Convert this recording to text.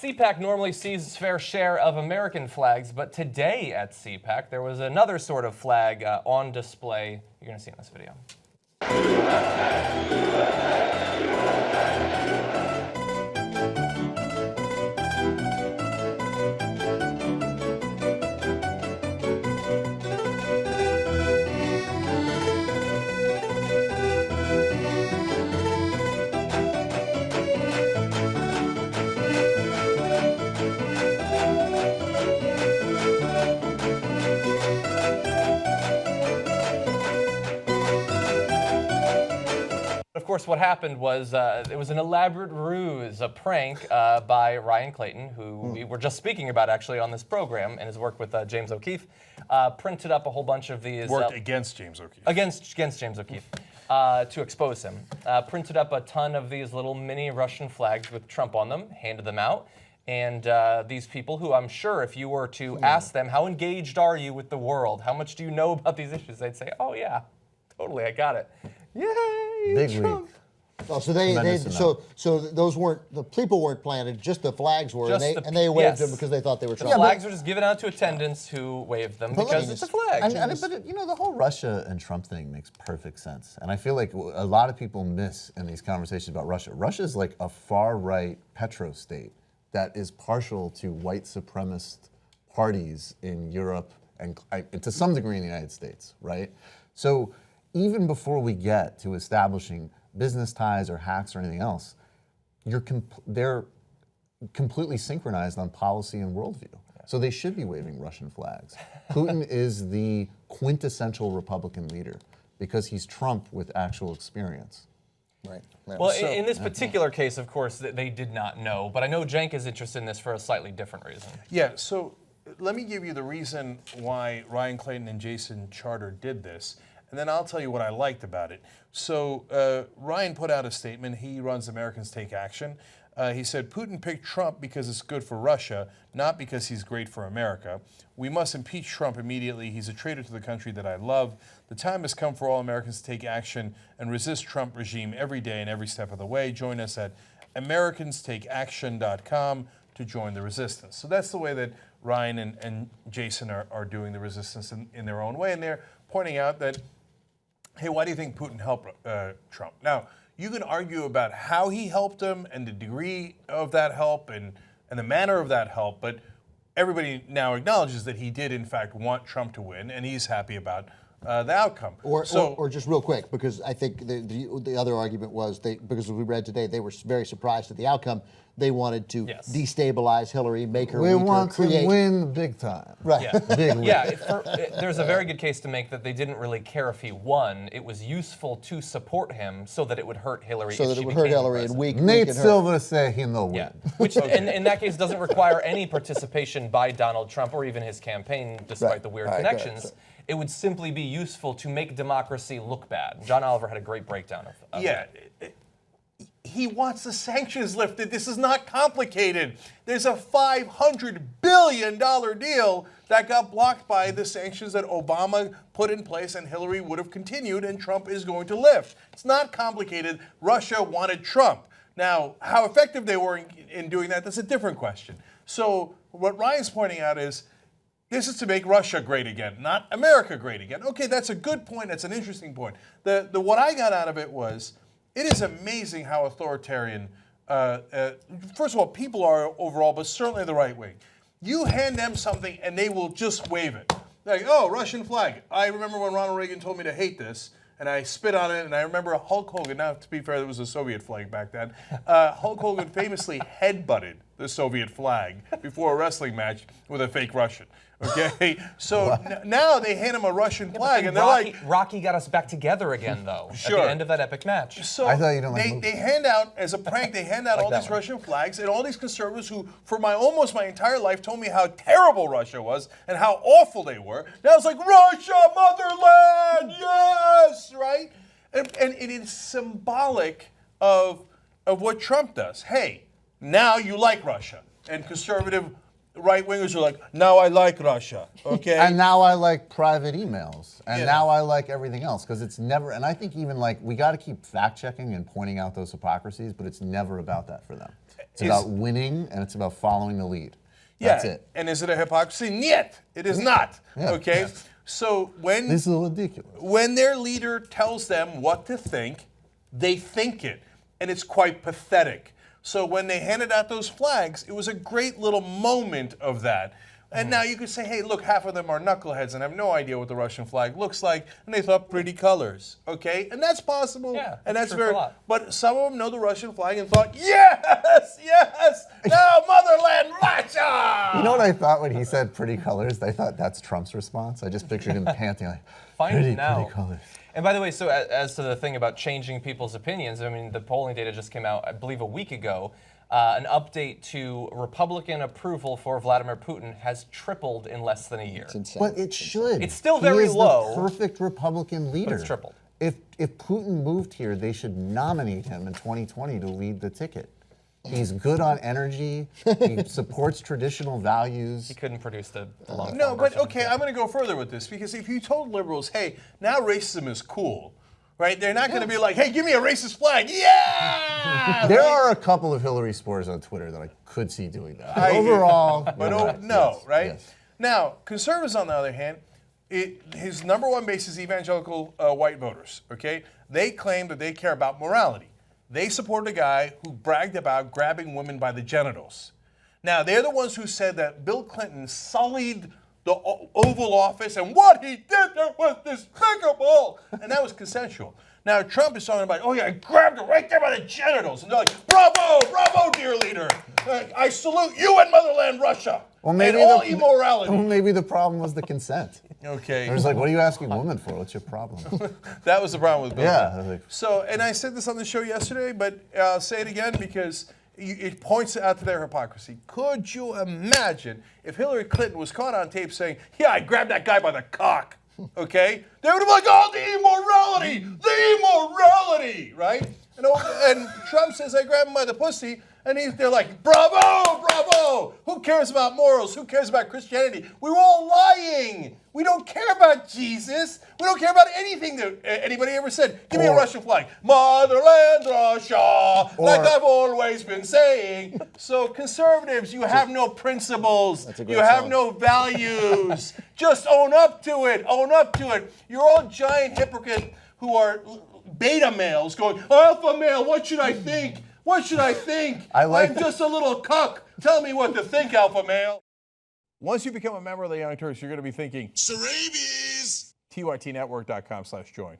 CPAC normally sees its fair share of American flags, but today at CPAC, there was another sort of flag on display. You're going to see in this video. Of course, what happened was it was an elaborate ruse, a prank by Ryan Clayton, who we were just speaking about actually on this program, and his work with James O'Keefe. Printed up a whole bunch of these. Worked against James O'Keefe. Against James O'Keefe to expose him. Printed up a ton of these little mini Russian flags with Trump on them, handed them out. And these people who I'm sure if you were to ask them, how engaged are you with the world? How much do you know about these issues? They'd say, oh yeah, totally, I got it. Yay, Big Trump. league. Oh, so those weren't, the people weren't planted, just the flags were, and they waved them because they thought they were Trump. The flags were just given out to attendants who waved them because it's a flag. But you know, the whole Russia and Trump thing makes perfect sense. And I feel like a lot of people miss in these conversations about Russia. Russia's like a far-right petro-state that is partial to white supremacist parties in Europe and to some degree in the United States, right? So even before we get to establishing business ties or hacks or anything else, they're completely synchronized on policy and worldview. So they should be waving Russian flags. Putin is the quintessential Republican leader because he's Trump with actual experience. Right. Well, in this particular case, of course, they did not know, but I know Cenk is interested in this for a slightly different reason. Yeah, so let me give you the reason why Ryan Clayton and Jason Charter did this, and then I'll tell you what I liked about it. So Ryan put out a statement. He runs Americans Take Action. He said, Putin picked Trump because it's good for Russia, not because he's great for America. We must impeach Trump immediately. He's a traitor to the country that I love. The time has come for all Americans to take action and resist Trump regime every day and every step of the way. Join us at americanstakeaction.com to join the resistance. So that's the way that Ryan and Jason are doing the resistance in their own way. And they're pointing out that, hey, why do you think Putin helped Trump? Now, you can argue about how he helped him and the degree of that help and the manner of that help, but everybody now acknowledges that he did, in fact, want Trump to win, and he's happy about the outcome. Or just real quick, because I think the other argument was, because we read today, they were very surprised at the outcome. They wanted to destabilize Hillary, make her weaker, want to win big time. Right. Yeah, there's a very good case to make that they didn't really care if he won. It was useful to support him so that it would hurt Hillary. So that it would hurt Hillary and weaken Nate her. Silver said he'll win. Yeah, which in that case doesn't require any participation by Donald Trump or even his campaign, despite the weird connections. It would simply be useful to make democracy look bad. John Oliver had a great breakdown of that. He wants the sanctions lifted. This is not complicated. There's a $500 billion deal that got blocked by the sanctions that Obama put in place, and Hillary would have continued, and Trump is going to lift. It's not complicated. Russia wanted Trump. Now, how effective they were in doing that, that's a different question. So what Ryan's pointing out is, this is to make Russia great again, not America great again. Okay, that's a good point. That's an interesting point. What I got out of it was, it is amazing how authoritarian, first of all, people are overall, but certainly the right wing. You hand them something and they will just wave it. Like, oh, Russian flag. I remember when Ronald Reagan told me to hate this, and I spit on it, and I remember Hulk Hogan, now to be fair, there was a Soviet flag back then, Hulk Hogan famously headbutted the Soviet flag before a wrestling match with a fake Russian. Okay, so now they hand him a Russian flag, and they're like, Rocky got us back together again, though, at the end of that epic match. So I thought you don't like they hand out, as a prank, they hand out all these Russian flags, and all these conservatives who, for almost my entire life, told me how terrible Russia was and how awful they were. Now it's like, Russia, motherland, yes, right? And it is symbolic of what Trump does. Hey, now you like Russia, and conservative right-wingers are like, now I like Russia, okay? And now I like private emails. And now I like everything else. Because it's never, and I think even like, we got to keep fact-checking and pointing out those hypocrisies, but it's never about that for them. It's about winning, and it's about following the lead. That's it. And is it a hypocrisy? Niet. It is not. Yeah. Okay? Yeah. So when This is ridiculous. when their leader tells them what to think, they think it. And it's quite pathetic. So when they handed out those flags, it was a great little moment of that. And now you could say, hey, look, half of them are knuckleheads and have no idea what the Russian flag looks like, and they thought pretty colors, okay? And that's possible. Yeah, and that's that's true for very. a lot. But some of them know the Russian flag and thought, yes, yes, now motherland Russia. You know what I thought when he said pretty colors? I thought that's Trump's response. I just pictured him panting like, Find pretty, it now. pretty colors. And by the way, so as to the thing about changing people's opinions, I mean, the polling data just came out, I believe, a week ago. An update to Republican approval for Vladimir Putin has tripled in less than a year. It's insane. But it should. It's still He very is low, the perfect Republican leader. it's tripled. If Putin moved here, they should nominate him in 2020 to lead the ticket. He's good on energy. He supports traditional values. He couldn't produce the long No, form but version. okay, I'm going to go further with this because if you told liberals, hey, now racism is cool, right? They're not going to be like, hey, give me a racist flag. Yeah! There Right? are a couple of Hillary spores on Twitter that I could see doing that. I- Overall, But you're right. no, Yes, right? yes. Now, conservatives, on the other hand, his number one base is evangelical white voters, okay? They claim that they care about morality. They supported a guy who bragged about grabbing women by the genitals. Now, they're the ones who said that Bill Clinton sullied the Oval Office, and what he did there was despicable, and that was consensual. Now, Trump is talking about, oh yeah, I grabbed her right there by the genitals, and they're like, bravo, bravo, dear leader. I salute you and motherland Russia. Well, maybe and all the, immorality. Well, maybe the problem was the consent. Okay. It was like, what are you asking women for? What's your problem? That was the problem with Bill Yeah, Clinton. like- So, and I said this on the show yesterday, but I'll say it again because it points out to their hypocrisy. Could you imagine if Hillary Clinton was caught on tape saying, yeah, I grabbed that guy by the cock, okay? They would have been like, oh, the immorality, right? And Trump says, I grabbed him by the pussy, and they're like, bravo, bravo. Who cares about morals? Who cares about Christianity? We were all lying. We don't care about Jesus. We don't care about anything that anybody ever said. Give me a Russian flag. Motherland Russia, like I've always been saying. So conservatives, you have no principles. That's a great You have song. no values. Just own up to it. Own up to it. You're all giant hypocrites who are beta males going, alpha male, what should I think? What should I think? I'm just a little cuck. Tell me what to think, alpha male. Once you become a member of the Young Turks, you're going to be thinking, Sarabies! TYTnetwork.com/join.